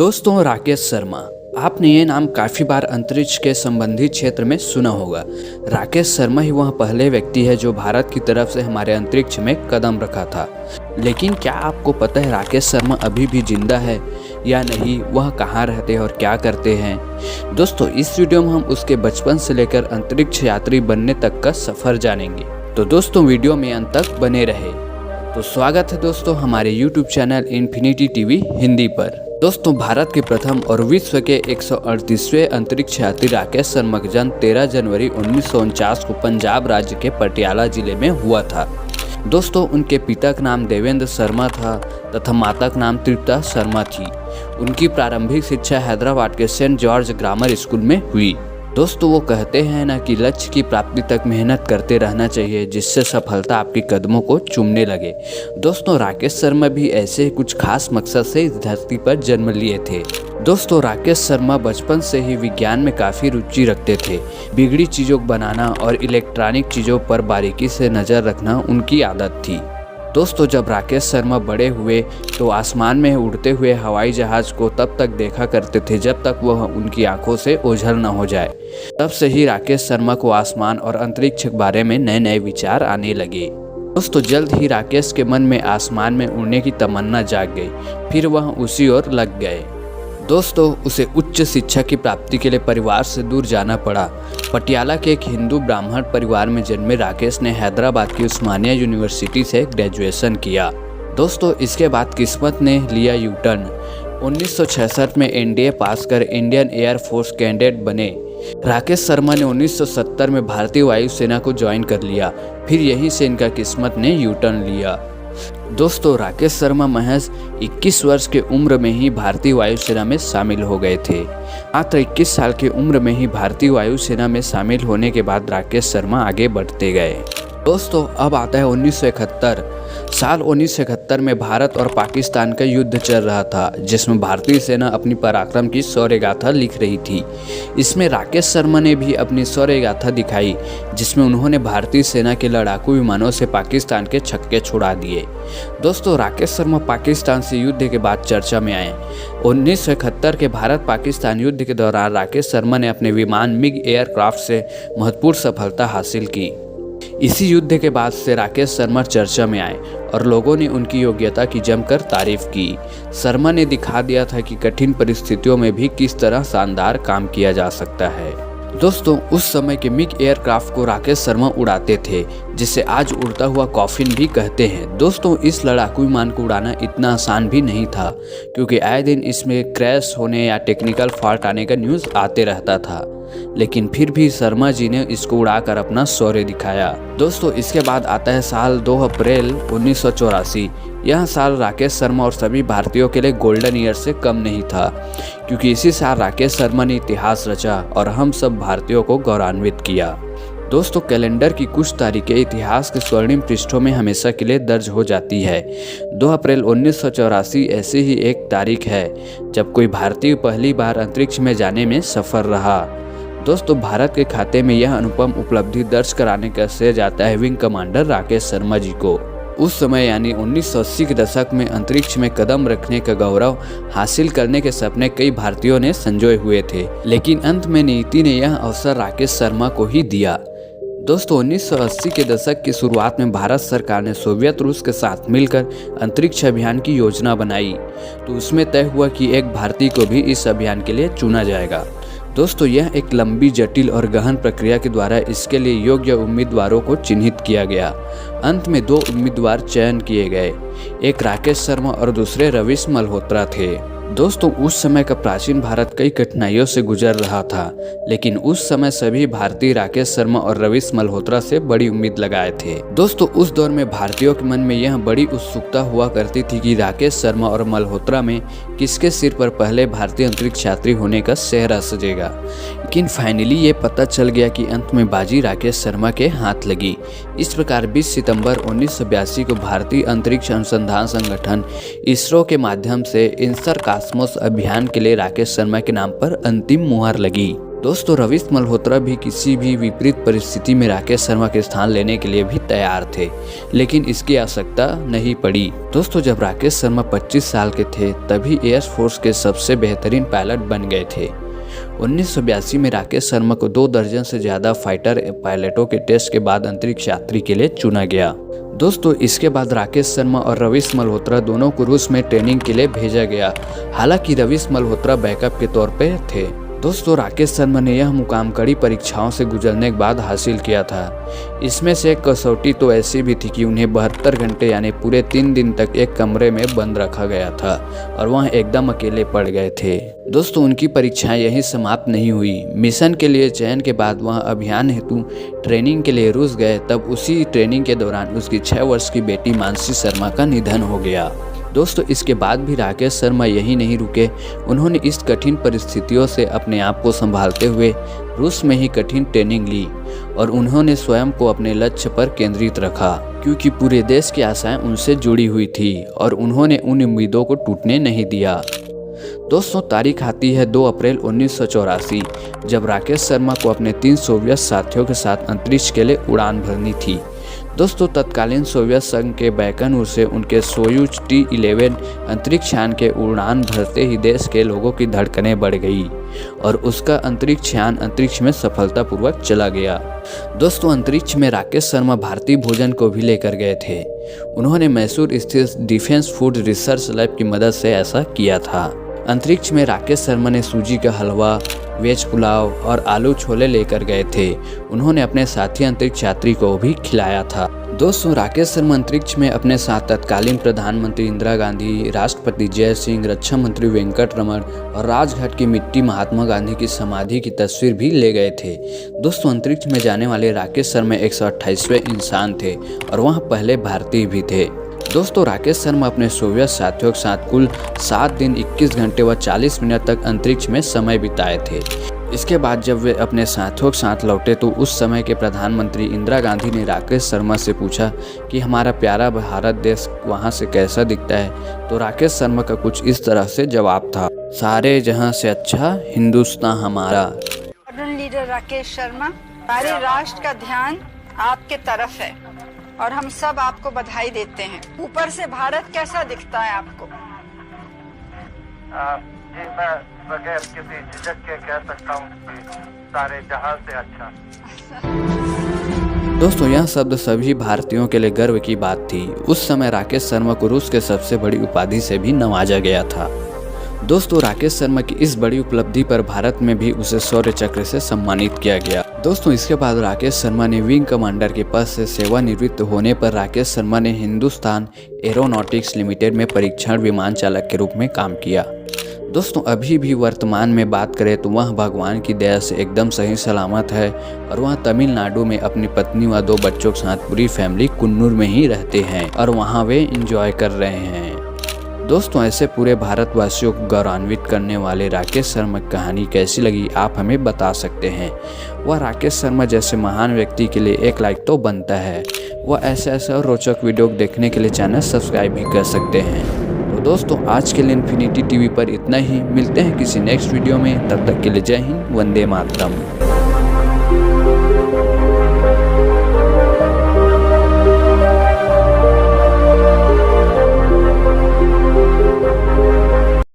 दोस्तों, राकेश शर्मा, आपने ये नाम काफ़ी बार अंतरिक्ष के संबंधी क्षेत्र में सुना होगा। राकेश शर्मा ही वह पहले व्यक्ति है जो भारत की तरफ से हमारे अंतरिक्ष में कदम रखा था। लेकिन क्या आपको पता है राकेश शर्मा अभी भी जिंदा है या नहीं, वह कहाँ रहते हैं और क्या करते हैं? दोस्तों, इस वीडियो में हम उसके बचपन से लेकर अंतरिक्ष यात्री बनने तक का सफ़र जानेंगे। तो दोस्तों, वीडियो में अंत तक बने रहे। तो स्वागत है दोस्तों हमारे YouTube channel infinity TV Hindi पर। दोस्तों, भारत के प्रथम और विश्व के 138वें अंतरिक्ष यात्री राकेश शर्मा का जन्म 13 जनवरी 1949 को पंजाब राज्य के पटियाला जिले में हुआ था। दोस्तों, उनके पिता का नाम देवेंद्र शर्मा था तथा माता का नाम तृप्ता शर्मा थी। उनकी प्रारंभिक शिक्षा हैदराबाद के सेंट जॉर्ज ग्रामर स्कूल में हुई। दोस्तों, वो कहते हैं ना कि लक्ष्य की प्राप्ति तक मेहनत करते रहना चाहिए, जिससे सफलता आपके कदमों को चूमने लगे। दोस्तों, राकेश शर्मा भी ऐसे ही कुछ खास मकसद से इस धरती पर जन्म लिए थे। दोस्तों, राकेश शर्मा बचपन से ही विज्ञान में काफ़ी रुचि रखते थे। बिगड़ी चीज़ों को बनाना और इलेक्ट्रॉनिक चीज़ों पर बारीकी से नज़र रखना उनकी आदत थी। दोस्तों, जब राकेश शर्मा बड़े हुए तो आसमान में उड़ते हुए हवाई जहाज़ को तब तक देखा करते थे जब तक वह उनकी आंखों से ओझल न हो जाए। तब से ही राकेश शर्मा को आसमान और अंतरिक्ष के बारे में नए नए विचार आने लगे। दोस्तों, जल्द ही राकेश के मन में आसमान में उड़ने की तमन्ना जाग गई। फिर वह उसी ओर लग गए। दोस्तों, उसे उच्च शिक्षा की प्राप्ति के लिए परिवार से दूर जाना पड़ा। पटियाला के एक हिंदू ब्राह्मण परिवार में जन्मे राकेश ने हैदराबाद की उस्मानिया यूनिवर्सिटी से ग्रेजुएशन किया। दोस्तों, इसके बाद किस्मत ने लिया यू टर्न। 1966 में एनडीए पास कर इंडियन एयर फोर्स कैडेट बने। राकेश शर्मा ने 1970 में भारतीय वायुसेना को ज्वाइन कर लिया। फिर यहीं से इनका किस्मत ने यू टर्न लिया। दोस्तों, राकेश शर्मा महज 21 वर्ष की उम्र में ही भारतीय वायुसेना में शामिल हो गए थे। मात्र 21 साल की उम्र में ही भारतीय वायुसेना में शामिल होने के बाद राकेश शर्मा आगे बढ़ते गए। दोस्तों, अब आता है 1971 साल। 1971 में भारत और पाकिस्तान का युद्ध चल रहा था, जिसमें भारतीय सेना अपनी पराक्रम की शौर्य गाथा लिख रही थी। इसमें राकेश शर्मा ने भी अपनी शौर्य गाथा दिखाई, जिसमें उन्होंने भारतीय सेना के लड़ाकू विमानों से पाकिस्तान के छक्के छुड़ा दिए। दोस्तों, राकेश शर्मा पाकिस्तान से युद्ध के बाद चर्चा में आए। 1971 के भारत पाकिस्तान युद्ध के दौरान राकेश शर्मा ने अपने विमान मिग एयरक्राफ्ट से महत्वपूर्ण सफलता हासिल की। इसी युद्ध के बाद से राकेश शर्मा चर्चा में आए और लोगों ने उनकी योग्यता की जमकर तारीफ की। शर्मा ने दिखा दिया था कि कठिन परिस्थितियों में भी किस तरह शानदार काम किया जा सकता है। दोस्तों, उस समय के मिग एयरक्राफ्ट को राकेश शर्मा उड़ाते थे, जिसे आज उड़ता हुआ कॉफिन भी कहते हैं। दोस्तों, इस लड़ाकू विमान को उड़ाना इतना आसान भी नहीं था, क्योंकि आए दिन इसमें क्रैश होने या टेक्निकल फॉल्ट आने का न्यूज़ आते रहता था। लेकिन फिर भी शर्मा जी ने इसको उड़ाकर अपना शौर्य दिखाया। दोस्तों, इसके बाद आता है साल 2 अप्रैल 1984। यह साल राकेश शर्मा और सभी भारतीयों के लिए गोल्डन ईयर से कम नहीं था, क्योंकि इसी साल राकेश शर्मा ने इतिहास रचा और हम सब भारतीयों को गौरवान्वित किया। दोस्तों, कैलेंडर की कुछ तारीखें इतिहास के स्वर्णिम पृष्ठों में हमेशा के लिए दर्ज हो जाती है। 2 अप्रैल 1984 ऐसी ही एक तारीख है जब कोई भारतीय पहली बार अंतरिक्ष में जाने में सफल रहा। दोस्तों, भारत के खाते में यह अनुपम उपलब्धि दर्ज कराने का श्रेय जाता है विंग कमांडर राकेश शर्मा जी को। उस समय यानी 1980 के दशक में अंतरिक्ष में कदम रखने का गौरव हासिल करने के सपने कई भारतीयों ने संजोए हुए थे, लेकिन अंत में नीति ने यह अवसर राकेश शर्मा को ही दिया। दोस्तों, 1980 के दशक की शुरुआत में भारत सरकार ने सोवियत रूस के साथ मिलकर अंतरिक्ष अभियान की योजना बनाई, तो उसमें तय हुआ कि एक भारतीय को भी इस अभियान के लिए चुना जाएगा। दोस्तों, यह एक लंबी, जटिल और गहन प्रक्रिया के द्वारा इसके लिए योग्य उम्मीदवारों को चिन्हित किया गया। अंत में 2 उम्मीदवार चयन किए गए, एक राकेश शर्मा और दूसरे रवीश मल्होत्रा थे। दोस्तों, उस समय का प्राचीन भारत कई कठिनाइयों से गुजर रहा था, लेकिन उस समय सभी भारतीय राकेश शर्मा और रवीश मल्होत्रा से बड़ी उम्मीद लगाए थे। दोस्तों, उस दौर में भारतीयों के मन में यह बड़ी उत्सुकता हुआ करती थी कि राकेश शर्मा और मल्होत्रा में किसके सिर पर पहले भारतीय अंतरिक्ष यात्री होने का सेहरा सजेगा। लेकिन फाइनली ये पता चल गया कि अंत में बाजी राकेश शर्मा के हाथ लगी। इस प्रकार 20 सितंबर 1982 को भारतीय अंतरिक्ष अनुसंधान संगठन इसरो के माध्यम से इंसर कॉस्मोस अभियान के लिए राकेश शर्मा के नाम पर अंतिम मुहर लगी। दोस्तों रवीश मल्होत्रा भी किसी भी विपरीत परिस्थिति में राकेश शर्मा के स्थान लेने के लिए भी तैयार थे, लेकिन इसकी आवश्यकता नहीं पड़ी। दोस्तों जब राकेश शर्मा 25 साल के थे तभी एयरफोर्स के सबसे बेहतरीन पायलट बन गए थे। 1982 में राकेश शर्मा को 2 दर्जन से ज़्यादा फाइटर पायलटों के टेस्ट के बाद अंतरिक्ष यात्री के लिए चुना गया। दोस्तों इसके बाद राकेश शर्मा और रवीश मल्होत्रा दोनों को रूस में ट्रेनिंग के लिए भेजा गया। हालांकि रवीश मल्होत्रा बैकअप के तौर पर थे। दोस्तों राकेश शर्मा ने यह मुकाम कड़ी परीक्षाओं से गुजरने के बाद हासिल किया था। इसमें से एक कसौटी तो ऐसी भी थी कि उन्हें 72 घंटे यानी पूरे 3 दिन तक एक कमरे में बंद रखा गया था और वह एकदम अकेले पड़ गए थे। दोस्तों उनकी परीक्षाएं यहीं समाप्त नहीं हुई। मिशन के लिए चयन के बाद वह अभियान हेतु ट्रेनिंग के लिए रूस गए। तब उसी ट्रेनिंग के दौरान उसकी 6 वर्ष की बेटी मानसी शर्मा का निधन हो गया। दोस्तों इसके बाद भी राकेश शर्मा यहीं नहीं रुके। उन्होंने इस कठिन परिस्थितियों से अपने आप को संभालते हुए रूस में ही कठिन ट्रेनिंग ली और उन्होंने स्वयं को अपने लक्ष्य पर केंद्रित रखा, क्योंकि पूरे देश की आशाएं उनसे जुड़ी हुई थी और उन्होंने उन उम्मीदों को टूटने नहीं दिया। दोस्तों तारीख आती है 2 अप्रैल 1984, जब राकेश शर्मा को अपने 3 सोवियत साथियों के साथ अंतरिक्ष के लिए उड़ान भरनी थी। दोस्तों तत्कालीन सोवियत संघ के बैकनूर से उनके सोयूज T-11 अंतरिक्ष यान के उड़ान भरते ही देश के लोगों की धड़कनें बढ़ गई और उसका अंतरिक्ष यान अंतरिक्ष में सफलतापूर्वक चला गया। दोस्तों अंतरिक्ष में राकेश शर्मा भारतीय भोजन को भी लेकर गए थे। उन्होंने मैसूर स्थित डिफेंस फूड रिसर्च लैब की मदद से ऐसा किया था। अंतरिक्ष में राकेश शर्मा ने सूजी का हलवा, वेज पुलाव और आलू छोले लेकर गए थे। उन्होंने अपने साथी अंतरिक्ष यात्री को भी खिलाया था। दोस्तों राकेश शर्मा अंतरिक्ष में अपने साथ तत्कालीन प्रधानमंत्री इंदिरा गांधी, राष्ट्रपति जय सिंह, रक्षा मंत्री वेंकट रमन और राजघाट की मिट्टी महात्मा गांधी की समाधि की तस्वीर भी ले गए थे। दोस्तों अंतरिक्ष में जाने वाले राकेश शर्मा 128वें इंसान थे और वह पहले भारतीय भी थे। दोस्तों राकेश शर्मा अपने सोवियत साथियों के साथ कुल 7 दिन 21 घंटे व 40 मिनट तक अंतरिक्ष में समय बिताए थे। इसके बाद जब वे अपने साथियों के साथ लौटे तो उस समय के प्रधानमंत्री इंदिरा गांधी ने राकेश शर्मा से पूछा कि हमारा प्यारा भारत देश वहां से कैसा दिखता है। तो राकेश शर्मा का कुछ इस तरह से जवाब था, सारे जहां से अच्छा हिंदुस्तान हमारा। लीडर राकेश शर्मा, सारे राष्ट्र का ध्यान आपके तरफ है और हम सब आपको बधाई देते हैं। ऊपर से भारत कैसा दिखता है आपको? जी मैं बगैर किसी झिझक के कह सकता हूँ कि सारे जहां से अच्छा। दोस्तों यह शब्द सभी भारतीयों के लिए गर्व की बात थी। उस समय राकेश शर्मा को रूस के सबसे बड़ी उपाधि से भी नवाजा गया था। दोस्तों राकेश शर्मा की इस बड़ी उपलब्धि पर भारत में भी उसे शौर्य चक्र से सम्मानित किया गया। दोस्तों इसके बाद राकेश शर्मा ने विंग कमांडर के पद से सेवानिवृत्त होने पर राकेश शर्मा ने हिंदुस्तान एरोनॉटिक्स लिमिटेड में परीक्षण विमान चालक के रूप में काम किया। दोस्तों अभी भी वर्तमान में बात करें तो वह भगवान की दया से एकदम सही सलामत है और वह तमिलनाडु में अपनी पत्नी व 2 बच्चों के साथ पूरी फैमिली कुन्नूर में ही रहते हैं और वहाँ वे एंजॉय कर रहे हैं। दोस्तों ऐसे पूरे भारतवासियों को गौरवान्वित करने वाले राकेश शर्मा की कहानी कैसी लगी आप हमें बता सकते हैं। वह राकेश शर्मा जैसे महान व्यक्ति के लिए एक लाइक तो बनता है। वह ऐसे और रोचक वीडियो देखने के लिए चैनल सब्सक्राइब भी कर सकते हैं। तो दोस्तों आज के लिए इन्फिनिटी टीवी पर इतना ही। मिलते हैं किसी नेक्स्ट वीडियो में, तब तक के लिए जय हिंद, वंदे मातरम।